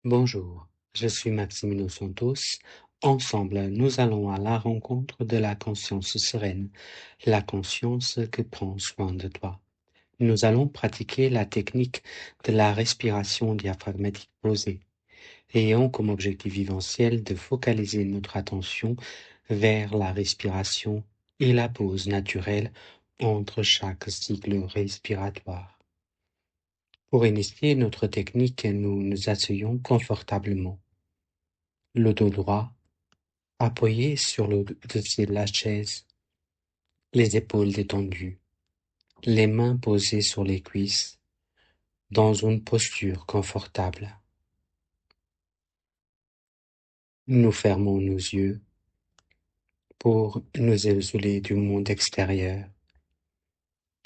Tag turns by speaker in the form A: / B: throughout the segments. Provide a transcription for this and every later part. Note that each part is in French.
A: Bonjour, je suis Maximino Santos. Ensemble, nous allons à la rencontre de la conscience sereine, la conscience qui prend soin de toi. Nous allons pratiquer la technique de la respiration diaphragmatique posée, ayant comme objectif viventiel de focaliser notre attention vers la respiration et la pause naturelle entre chaque cycle respiratoire. Pour initier notre technique, nous nous asseyons confortablement, le dos droit appuyé sur le dossier de la chaise, les épaules détendues, les mains posées sur les cuisses, dans une posture confortable. Nous fermons nos yeux pour nous isoler du monde extérieur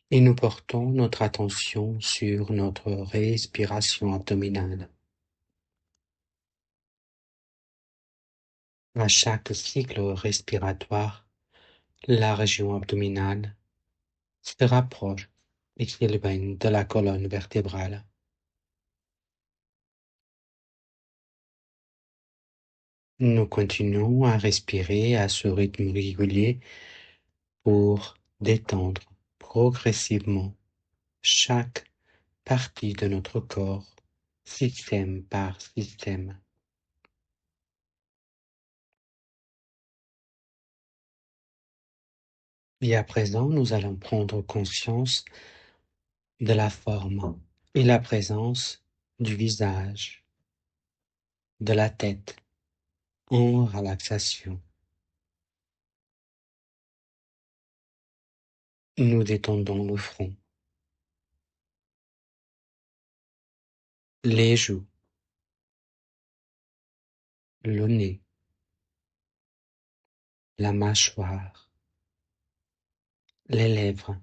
A: et nous portons notre attention sur notre respiration abdominale. À chaque cycle respiratoire, la région abdominale se rapproche et s'éloigne de la colonne vertébrale. Nous continuons à respirer à ce rythme régulier pour détendre progressivement chaque partie de notre corps, système par système. Et à présent, nous allons prendre conscience de la forme et la présence du visage, de la tête en relaxation. Nous détendons le front, les joues, le nez, la mâchoire, les lèvres,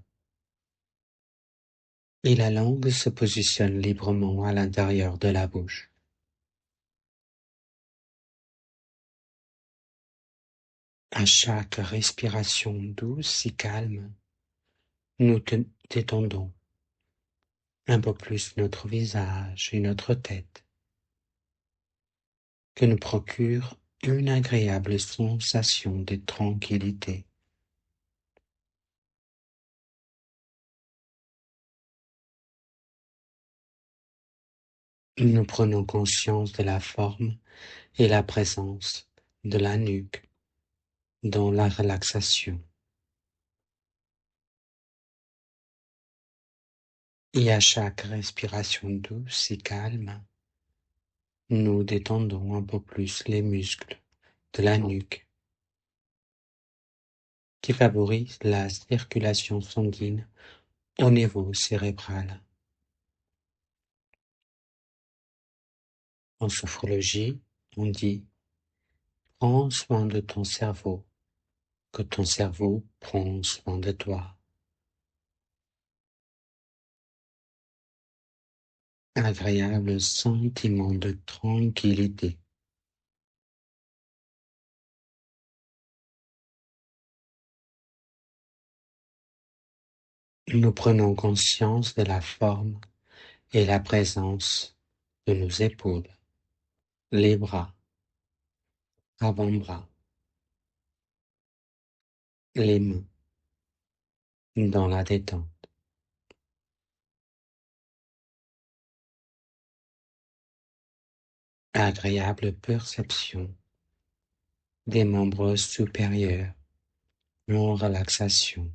A: et la langue se positionne librement à l'intérieur de la bouche. À chaque respiration douce et calme, nous détendons un peu plus notre visage et notre tête, que nous procure une agréable sensation de tranquillité. Nous prenons conscience de la forme et la présence de la nuque dans la relaxation. Et à chaque respiration douce et calme, nous détendons un peu plus les muscles de la nuque qui favorisent la circulation sanguine au niveau cérébral. En sophrologie, on dit prends soin de ton cerveau, que ton cerveau prend soin de toi. Un agréable sentiment de tranquillité. Nous prenons conscience de la forme et la présence de nos épaules, les bras, avant-bras, les mains dans la détente. Agréable perception des membres supérieurs en relaxation.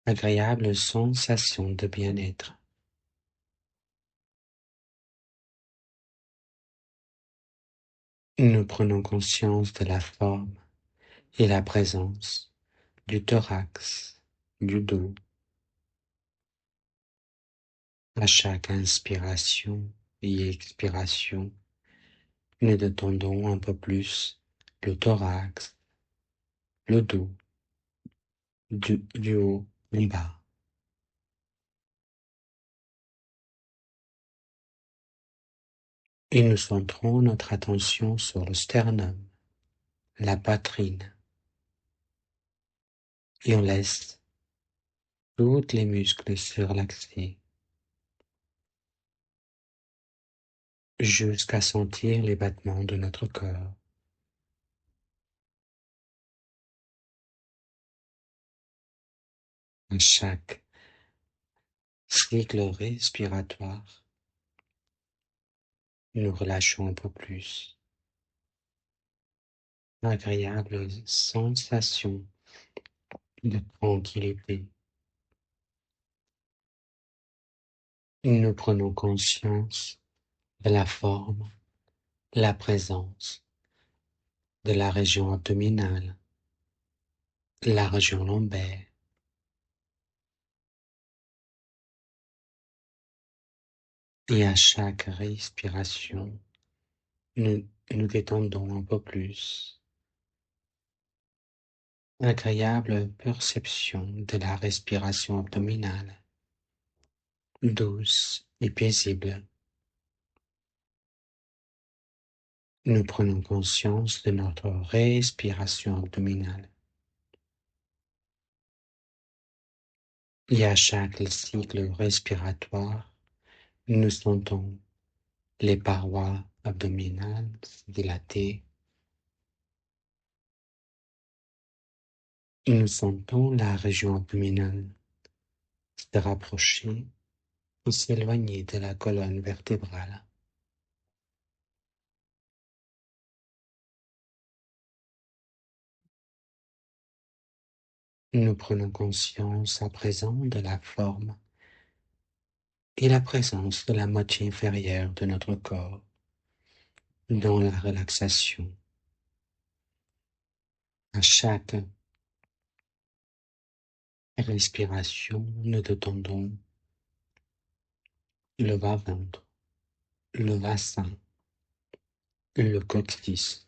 A: Agréable sensation de bien-être. Nous prenons conscience de la forme et la présence du thorax, du dos. À chaque inspiration et expiration, nous détendons un peu plus le thorax, le dos, du haut en bas. Et nous centrons notre attention sur le sternum, la poitrine, et on laisse tous les muscles se relaxer. jusqu'à sentir les battements de notre cœur. À chaque cycle respiratoire, nous relâchons un peu plus. Agréable sensation de tranquillité. Nous prenons conscience de la forme, la présence de la région abdominale, la région lombaire. Et à chaque respiration, nous détendons un peu plus. Agréable perception de la respiration abdominale, douce et paisible. Nous prenons conscience de notre respiration abdominale. Et à chaque cycle respiratoire, nous sentons les parois abdominales se dilater. Nous sentons la région abdominale se rapprocher ou s'éloigner de la colonne vertébrale. Nous prenons conscience à présent de la forme et la présence de la moitié inférieure de notre corps dans la relaxation. À chaque respiration, nous détendons le bas-ventre, le bassin, le coccyx,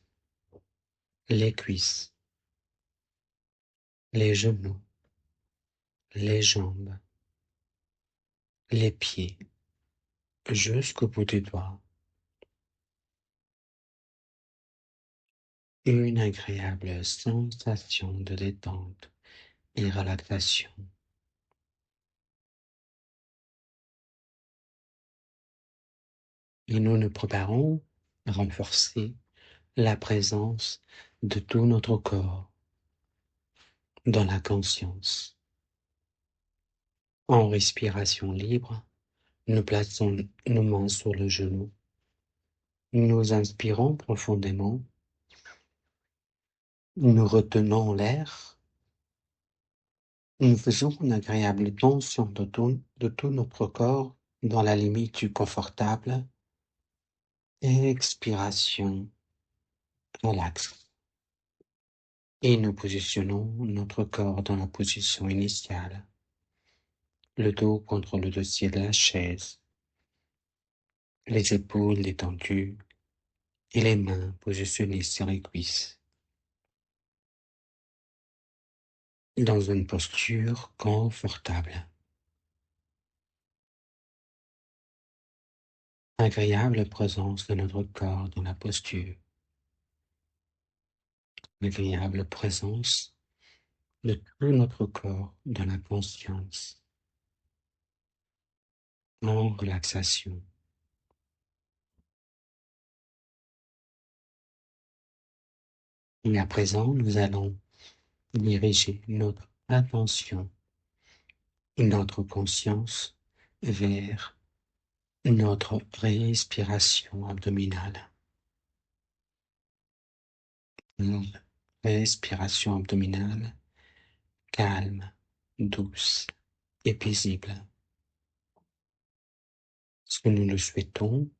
A: les cuisses, les genoux, les jambes, les pieds, jusqu'au bout des doigts. Une agréable sensation de détente et relaxation. Et nous nous préparons à renforcer la présence de tout notre corps dans la conscience. En respiration libre, nous plaçons nos mains sur le genou. Nous inspirons profondément. Nous retenons l'air. Nous faisons une agréable tension de tout notre corps dans la limite du confortable. Expiration, relax. Et nous positionnons notre corps dans la position initiale. Le dos contre le dossier de la chaise. Les épaules détendues et les mains positionnées sur les cuisses. Dans une posture confortable. Agréable présence de notre corps dans la posture. Agréable présence de tout notre corps dans la conscience. En relaxation. Et à présent, nous allons diriger notre attention et notre conscience vers notre respiration abdominale. Une respiration abdominale calme, douce et paisible. Ce que nous le souhaitons,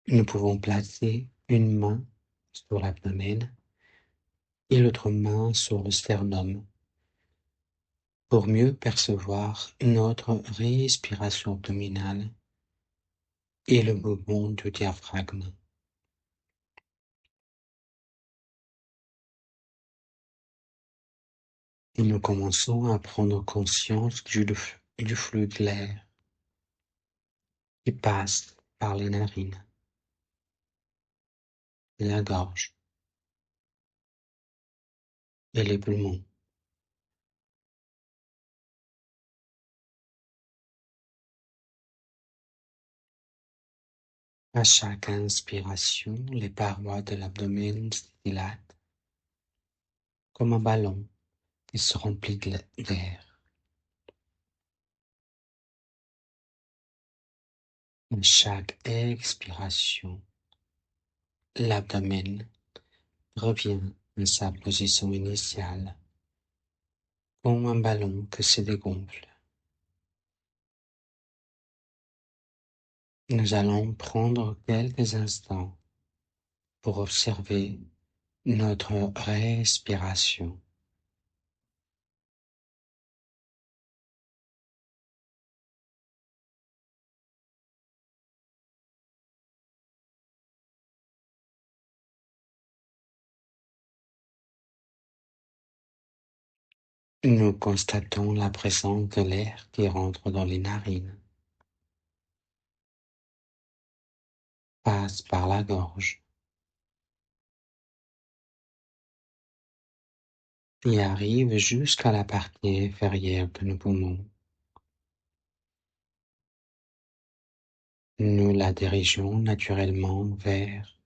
A: nous pouvons placer une main sur l'abdomen et l'autre main sur le sternum pour mieux percevoir notre respiration abdominale et le mouvement du diaphragme. Et nous commençons à prendre conscience du flux de l'air qui passe par les narines, la gorge et les poumons. À chaque inspiration, les parois de l'abdomen se dilatent comme un ballon qui se remplit d'air. À chaque expiration, l'abdomen revient à sa position initiale, comme un ballon qui se dégonfle. Nous allons prendre quelques instants pour observer notre respiration. Nous constatons la présence de l'air qui rentre dans les narines, passe par la gorge et arrive jusqu'à la partie inférieure de nos poumons. Nous la dirigeons naturellement vers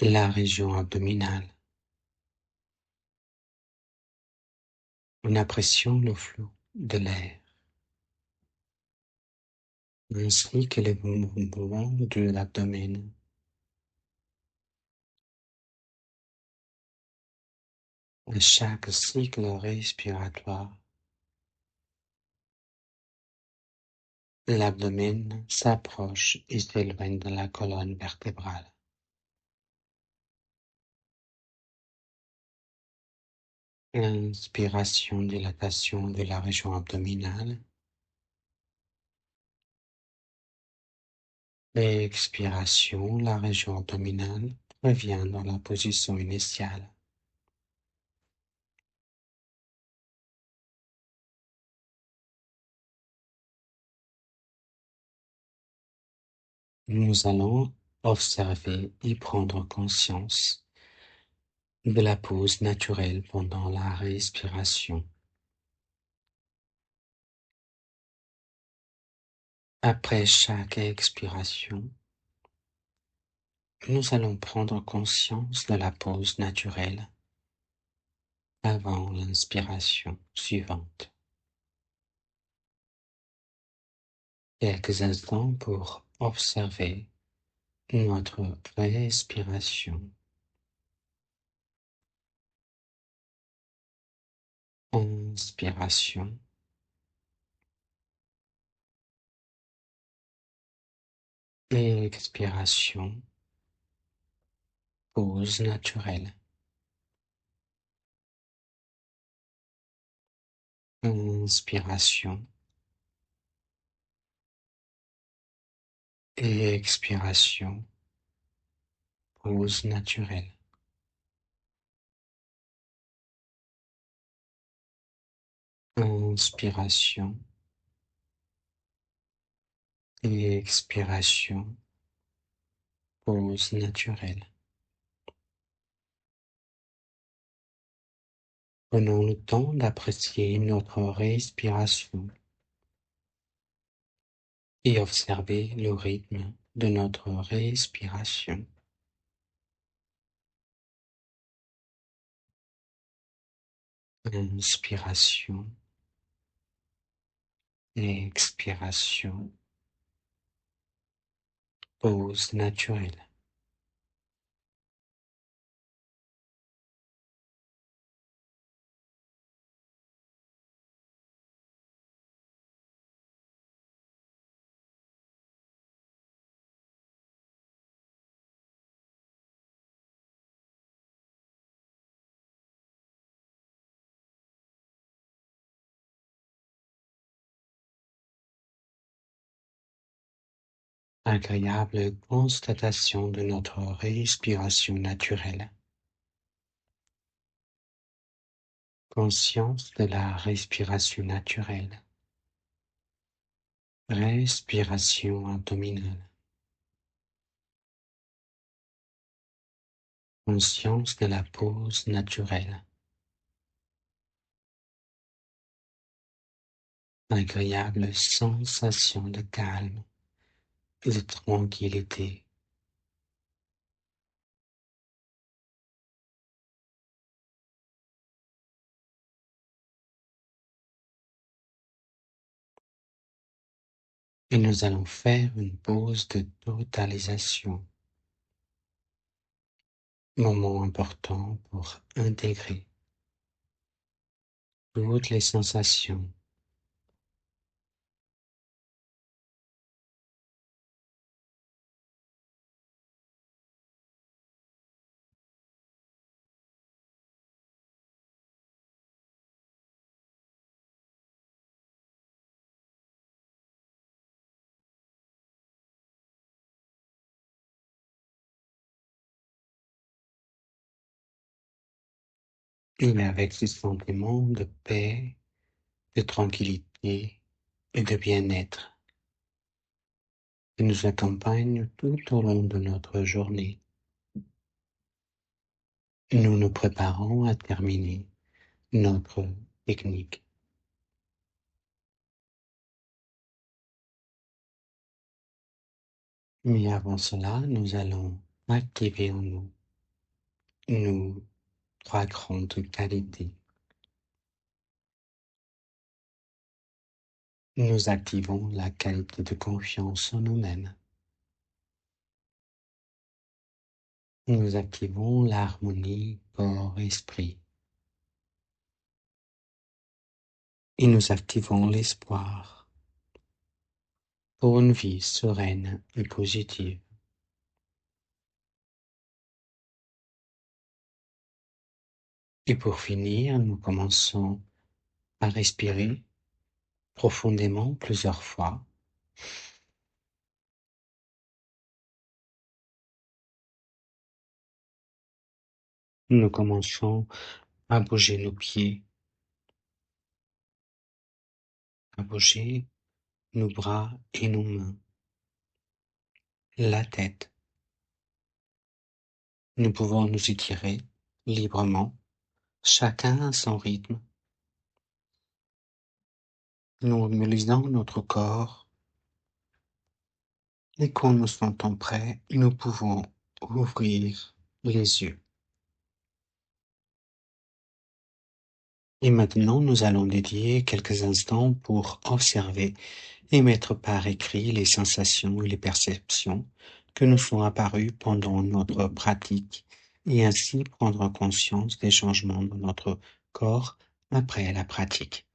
A: la région abdominale. Nous apprécions le flot de l'air, ainsi que les mouvements de l'abdomen. À chaque cycle respiratoire, l'abdomen s'approche et s'éloigne de la colonne vertébrale. Inspiration, dilatation de la région abdominale. Expiration, la région abdominale revient dans la position initiale. Nous allons observer et prendre conscience de la pause naturelle pendant la respiration. Après chaque expiration, nous allons prendre conscience de la pause naturelle avant l'inspiration suivante. Quelques instants pour observer notre respiration. Inspiration. Expiration. Pause naturelle. Inspiration. Expiration. Pause naturelle. Inspiration. Expiration. Pause naturelle. Prenons le temps d'apprécier notre respiration et observer le rythme de notre respiration. Inspiration. Expiration. Pause naturelle. Agréable constatation de notre respiration naturelle. Conscience de la respiration naturelle. Respiration abdominale. Conscience de la pause naturelle. Agréable sensation de calme de tranquillité. Et nous allons faire une pause de totalisation, moment important pour intégrer toutes les sensations. Et avec ce sentiment de paix, de tranquillité et de bien-être qui nous accompagne tout au long de notre journée, nous nous préparons à terminer notre technique. Mais avant cela, nous allons activer en nous nos trois grandes qualités. Nous activons la qualité de confiance en nous-mêmes. Nous activons l'harmonie corps-esprit. Et nous activons l'espoir pour une vie sereine et positive. Et pour finir, nous commençons à respirer profondément plusieurs fois. Nous commençons à bouger nos pieds, à bouger nos bras et nos mains, la tête. Nous pouvons nous étirer librement, chacun à son rythme. Nous mobilisons notre corps et quand nous sentons prêts, nous pouvons ouvrir les yeux. Et maintenant, nous allons dédier quelques instants pour observer et mettre par écrit les sensations et les perceptions que nous sont apparues pendant notre pratique et ainsi prendre conscience des changements dans notre corps après la pratique.